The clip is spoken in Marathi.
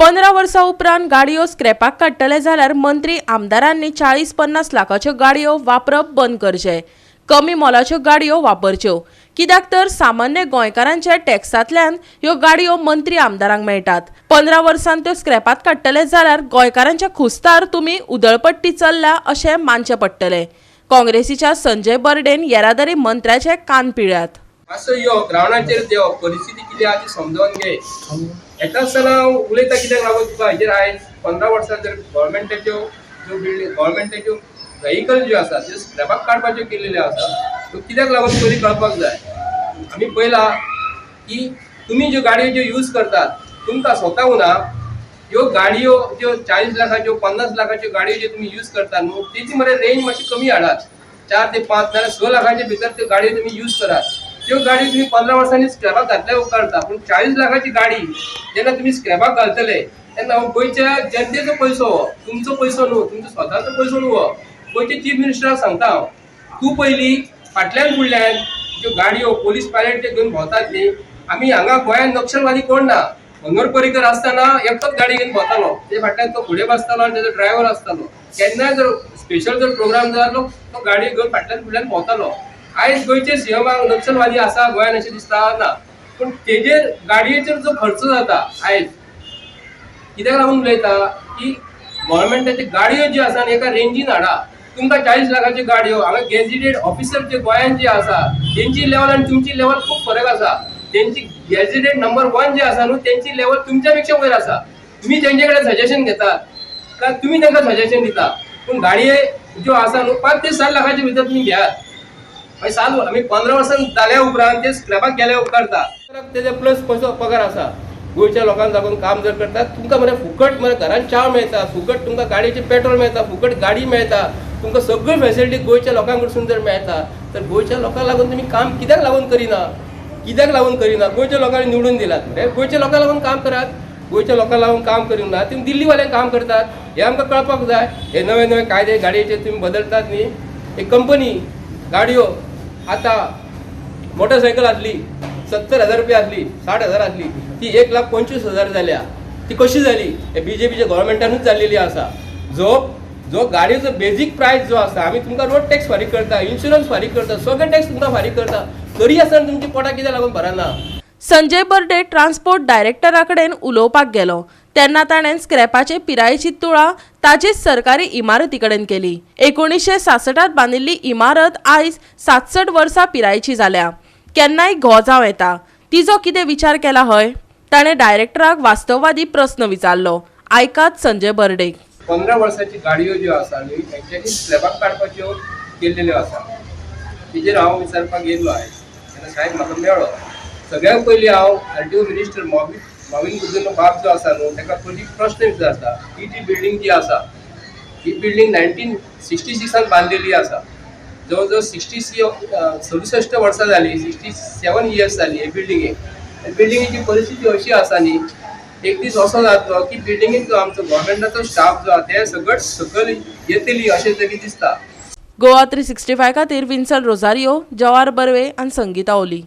15 वर्सां उपरांत गाडयो स्क्रॅपाक काडटले जाल्यार मंत्री आमदारांनी 40-50 लाखाच्यो गाडयो वापरप बंद करचे, कमी मोलाच्यो गाडयो वापरच्यो। कित्याक तर सामान्य गोंयकारांच्या टॅक्सांतल्यान ह्यो गाडयो मंत्री आमदारांक मेळटात। 15 वर्सांत त्यो स्क्रॅपात काडटले जाल्यार गोंयकारांच्या खुस्तार तुमी उधळपट्टी चल्ल्या अशें मानचें पडटलें। काँग्रेसीच्या संजय बर्डेन येरादारी मंत्र्याचे कान पिळ्यात। असो यो ग्राउंडाचेर देव परिस्थिती कितें आहा ती समजून घे। एकाच सला उलयता कित्याक लागून तुका हेजेर आयज 15 वर्सां जर गव्हर्मेंटाच्यो व्हेहिकल ज्यो आसा त्यो स्क्रॅपाक काडपाच्यो केलेल्यो आसा, त्यो कित्याक लागून पयलीं कळपाक जाय। आमी पयला की तुमी ज्यो गाडयो ज्यो यूज करतात तुमकां स्वताक ना ह्यो गाडयो ज्यो 40 लाखाच्यो 50 लाखाच्यो गाडयो ज्यो तुमी यूज करतात न्हू तेची मरे रेंज मातशी कमी हाडात। 4 ते 5 नाल्यार 6 लाखाच्या भितर त्यो गाडयो तुमी यूज करात। त्यो गाडयो तुम्ही 15 वर्सांनी स्क्रॅपाक घातल्या उपकारता, पण 40 लाखाची गाडी जेन्ना तुम्ही स्क्रॅपाक घालतले तेन्ना गोंयच्या जनतेचो पैसो, तुमचो पैसो न्हू, तुमचो स्वताचो पैसो न्हू। गोंयचे चीफ मिनिस्टराक सांगता हांव, तूं पयलीं फाटल्यान फुडल्यान ज्यो गाडयो पोलीस पायलट जे घेवन भोंवतात न्ही, आमी हांगा गोंयांत नक्षलवादी कोण ना। मनोहर पर्रीकर आसतना एकटोच गाडी घेवन भोंवतालो, ते फाटल्यान तो फुडें बसतालो आनी तेजो ड्रायव्हर आसतालो। केन्नाय जर स्पेशल जर प्रोग्राम जालो तो गाडी घेवन फाटल्यान फुडल्यान भोंवतालो। आयज गोंयचे सीएमाक नक्षलवादी आसा गोंयांत अशें दिसता ना, पूण तेजेर गाडयेचेर जो खर्च जाता आयज कित्याक लागून उलयता की गव्हर्मेंटाच्यो गाडयो ज्यो आसा एका रेंजीन हाडा। तुमकां 40 लाखाच्यो गाडयो हांगा गॅझेटेड ऑफिसर जे गोंयांत जे आसा तेंची लेवल आनी तुमची लेवल खूब फरक आसा। तेंची गॅझेटेड नंबर 1 जे आसा न्हू तेंची लेवल तुमच्या पेक्षा वयर आसा। तुम्ही तेंचे कडेन सजेशन घेतात काय तुम्ही तांकां सजेशन दिता, पूण गाडये ज्यो आसा न्हू 5 ते 7 लाखाच्या भितर तुमी घेयात। साल आमी 15 वर्सां जाल्या उपरांत ते स्क्रॅपाक गेल्या उपकारता तेजे प्लस पयसो पगार आसा। गोंयच्या लोकांक लागून काम जर करतात तुमकां मरे फुकट मरे घरांत च्या मेळटा, फुकट तुमकां गाडयेचें पेट्रोल मेळटा, फुकट गाडी मेळटा, तुमकां सगळ्यो फॅसिलिटी गोंयच्या लोकां कडसून जर मेळटा तर गोंयच्या लोकांक लागून तुमी काम कित्याक लागून करिना? कित्याक लागून करिना? गोंयच्या लोकांनी निवडून दिलात मरे, गोंयच्या लोकांक लागून काम करात। गोंयच्या लोकांक लागून काम करूंक ना, तुम्ही दिल्लीवाल्यांक काम करतात, हे आमकां कळपाक जाय। हे नवे नवे कायदे गाडयेचे तुम्ही बदलतात न्ही, एक कंपनी गाडयो आता मोटरसायकल आसली 70,000 रुपया आसली, 60,000 आसली, ती 1,25,000 जाल्या। ती कशी जाली? हे बीजेपीच्या गव्हर्मेंटानूच जाल्लेली आसा। जो गाडयेचो बेजीक प्रायस जो आसा, आमी तुमकां रोड टॅक्स फारीक करता, इन्शुरन्स फारीक करता, सगळे टॅक्स तुमकां फारीक करता, तरी आसतना तुमची पोटां कित्याक लागून भरना? संजय बर्डे ट्रान्सपोर्ट डायरेक्टरा कडेन उलोवपाक गेलो तेन्ना ताणें स्क्रॅपाचे पिरायेची तुळा ताचेच सरकारी इमारती कडेन केली। 1966त बांदिल्ली इमारत आयज 67 वर्सां पिरायेची जाल्या। केन्नाय घो जावं येता, तिजो कितें विचार केला हय? ताणें डायरेक्टराक वास्तववादी प्रस्न विचारलो। आयकात संजय बर्डे। 15 वर्साची गाडयो ज्यो आसा न्ही तेंच्यांनी स्क्रॅपाक काडपाच्यो केल्लेल्यो आसा, तेजेर हांव विचारपाक येयलो आयज। तेन्ना साहेब म्हाका मेळ्ळो। सगळ्यात पयलीं हांव आरटीओ मिनिस्टर मॉविन गुदिनो बाब जो आसा न्हू ताका पयलीं प्रश्न विचारता। ही जी बिल्डींग जी आसा ही बिल्डींग 1966 बांदिल्ली आसा। जवळ जवळ 67 वर्सां जाली, 67 इयर्स जाली हे बिल्डिंगेक। बिल्डिंगेची परिस्थिती अशी आसा न्ही, एक दीस असो जातलो की बिल्डिंगेक जो आमचो गव्हर्मेंटाचो स्टाफ जो आसा ते सगळं सकयल येतली अशें तरी दिसता। गोवा 365 खातीर विन्सन रोझारियो, जवाहर बर्वे आनी संगीता ओली।